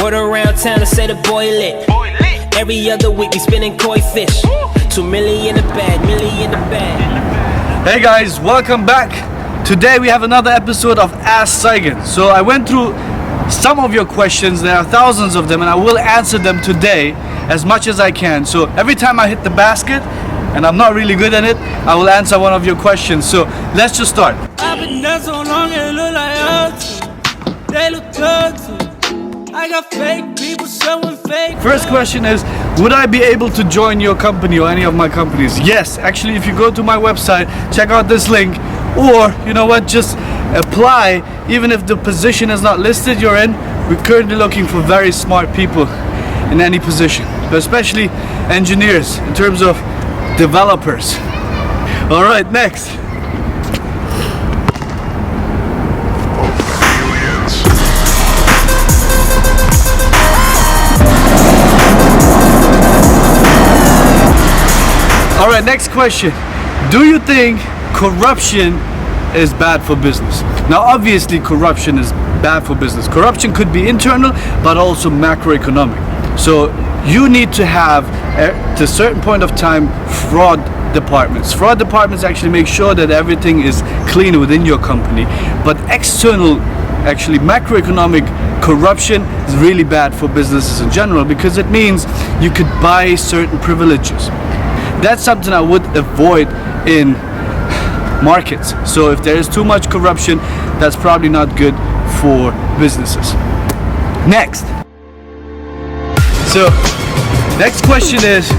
Word around town to say the boy lit. Every other week we spinning koi fish. 2 million in the bag, million in the bag. Hey guys, welcome back. Today we have another episode of AskSaygin. So I went through some of your questions. There are thousands of them and I will answer them today as much as I can. So every time I hit the basket, and I'm not really good at it, I will answer one of your questions. So let's just start. I've been there so long it look like Yalcin. They look good too. I got fake people showing fake. First question is, would I be able to join your company or any of my companies? Yes, actually if you go to my website, check out this link, or you know what, just apply. Even if the position is not listed you're in, we're currently looking for very smart people in any position, but especially engineers in terms of developers. All right, next. All right, next question. Do you think corruption is bad for business? Now, obviously, corruption is bad for business. Corruption could be internal, but also macroeconomic. So you need to have, at a certain point of time, fraud departments. Fraud departments actually make sure that everything is clean within your company. But external, actually macroeconomic corruption is really bad for businesses in general, because it means you could buy certain privileges. That's something I would avoid in markets. So if there is too much corruption, that's probably not good for businesses. Next. So, next question is,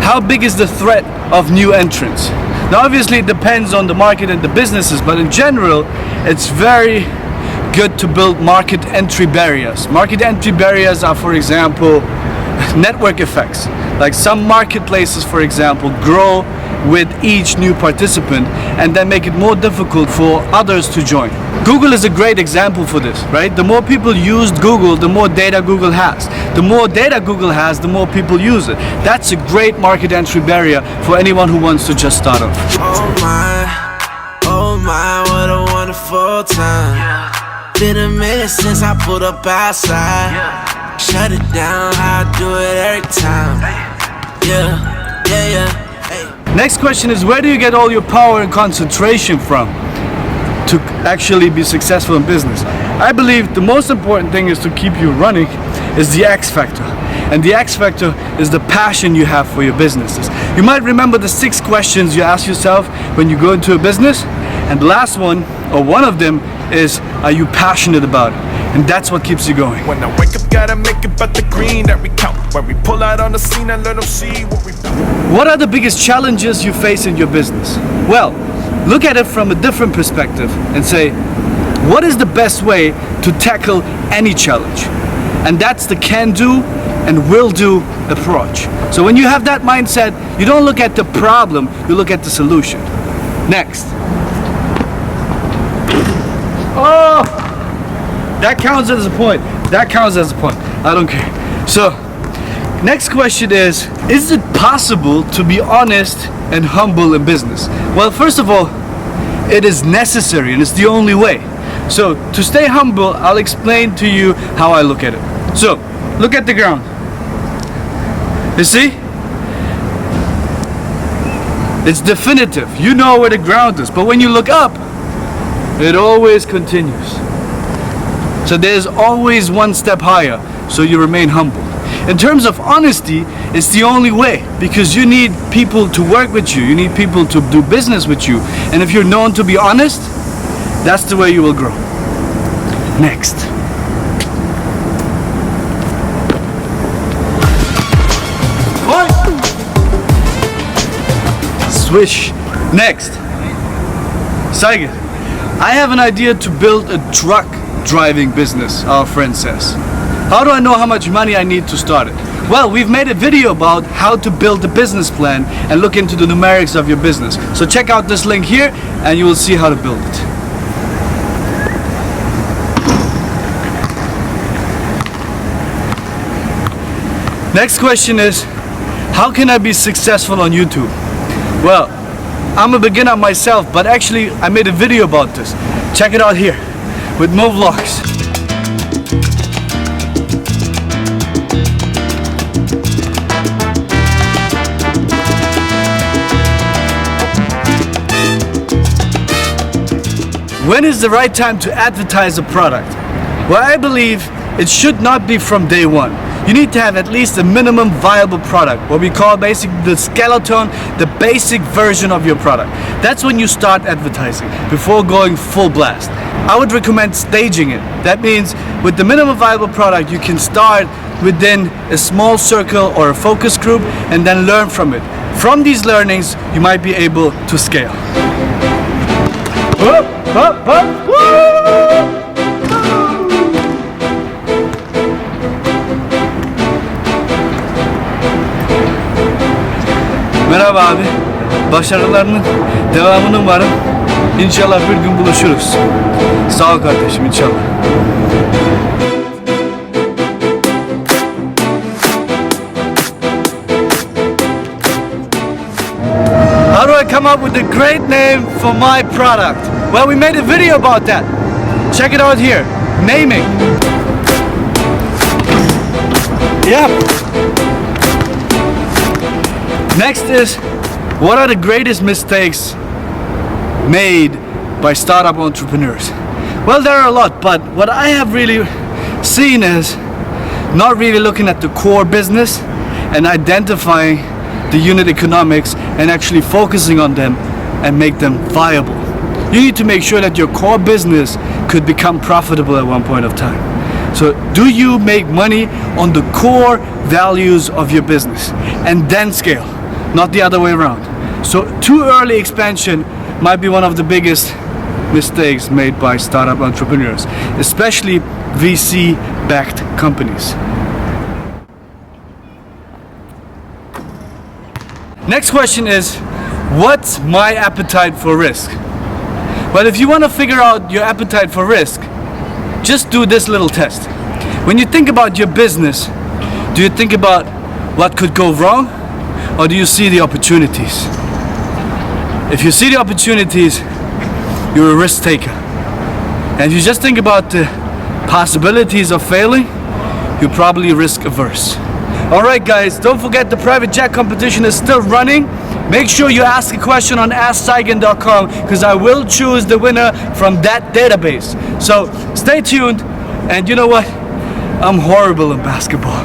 how big is the threat of new entrants? Now obviously it depends on the market and the businesses, but in general, it's very good to build market entry barriers. Market entry barriers are, for example, network effects. Like some marketplaces, for example, grow with each new participant and then make it more difficult for others to join. Google is a great example for this, right? The more people use Google, the more data Google has. The more data Google has, the more people use it. That's a great market entry barrier for anyone who wants to just start off. Oh my, what a wonderful time. Been a minute since I pulled up outside. Shut it down, I do it every time. Hey. Next question is, where do you get all your power and concentration from to actually be successful in business? I believe the most important thing is to keep you running is the X factor. And the X factor is the passion you have for your businesses. You might remember the 6 questions you ask yourself when you go into a business. And the last one, or one of them, is, are you passionate about it? And that's what keeps you going. When I wake up, gotta make it but the green that we count. When we pull out on the scene and let them see what we do. What are the biggest challenges you face in your business? Well, look at it from a different perspective and say, what is the best way to tackle any challenge? And that's the can-do and will-do approach. So when you have that mindset, you don't look at the problem, you look at the solution. Next. Oh! That counts as a point. That counts as a point. I don't care. So, next question is it possible to be honest and humble in business? Well, first of all, it is necessary and it's the only way. So, to stay humble, I'll explain to you how I look at it. So, look at the ground. You see? It's definitive. You know where the ground is. But when you look up, it always continues. So there's always one step higher, so you remain humble. In terms of honesty, it's the only way, because you need people to work with you, you need people to do business with you, and if you're known to be honest, that's the way you will grow. Next. Swish. Next. Saygin, I have an idea to build a truck driving business, our friend says. How do I know how much money I need to start it? Well, we've made a video about how to build a business plan and look into the numerics of your business. So check out this link here and you will see how to build it. Next question is, how can I be successful on YouTube? Well, I'm a beginner myself, but actually I made a video about this. Check it out here with more vlogs. When is the right time to advertise a product? Well, I believe it should not be from day one. You need to have at least a minimum viable product, what we call basically the skeleton, the basic version of your product. That's when you start advertising, before going full blast. I would recommend staging it. That means with the minimum viable product, you can start within a small circle or a focus group and then learn from it. From these learnings, you might be able to scale. Up, up, up. Woo! Merhaba abi. Başarılarının devamını umarım. İnşallah bir gün buluşuruz. Sağ ol kardeşim, inşallah. How do I come up with a great name for my product? Well, we made a video about that. Check it out here. Naming. Yep. Next is, what are the greatest mistakes made by startup entrepreneurs? Well, there are a lot, but what I have really seen is not really looking at the core business and identifying the unit economics and actually focusing on them and make them viable. You need to make sure that your core business could become profitable at one point of time. So do you make money on the core values of your business and then scale, not the other way around? So too early expansion might be one of the biggest mistakes made by startup entrepreneurs, especially VC-backed companies. Next question is, what's my appetite for risk? Well, if you want to figure out your appetite for risk, just do this little test. When you think about your business, do you think about what could go wrong, or do you see the opportunities? If you see the opportunities, you're a risk taker. And if you just think about the possibilities of failing, you're probably risk averse. Alright guys, don't forget the private jet competition is still running. Make sure you ask a question on AskSaygin.com because I will choose the winner from that database. So stay tuned, and you know what? I'm horrible in basketball,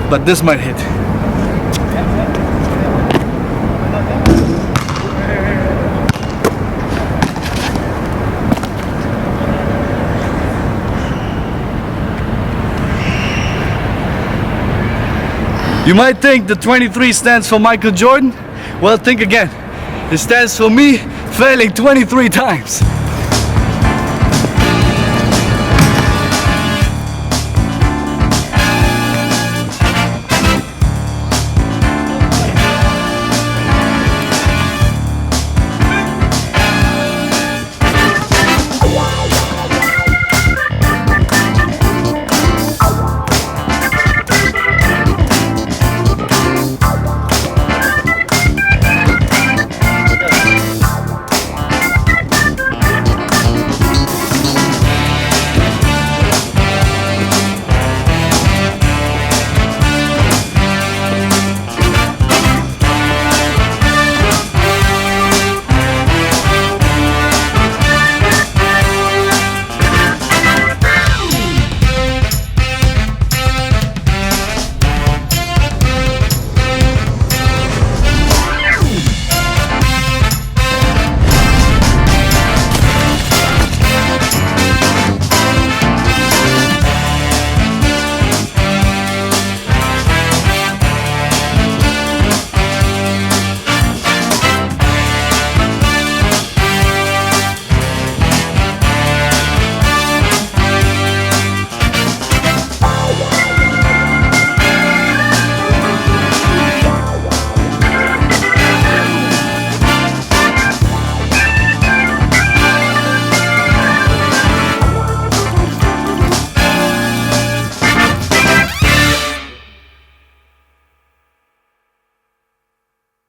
but this might hit. You might think the 23 stands for Michael Jordan. Well, think again. It stands for me failing 23 times.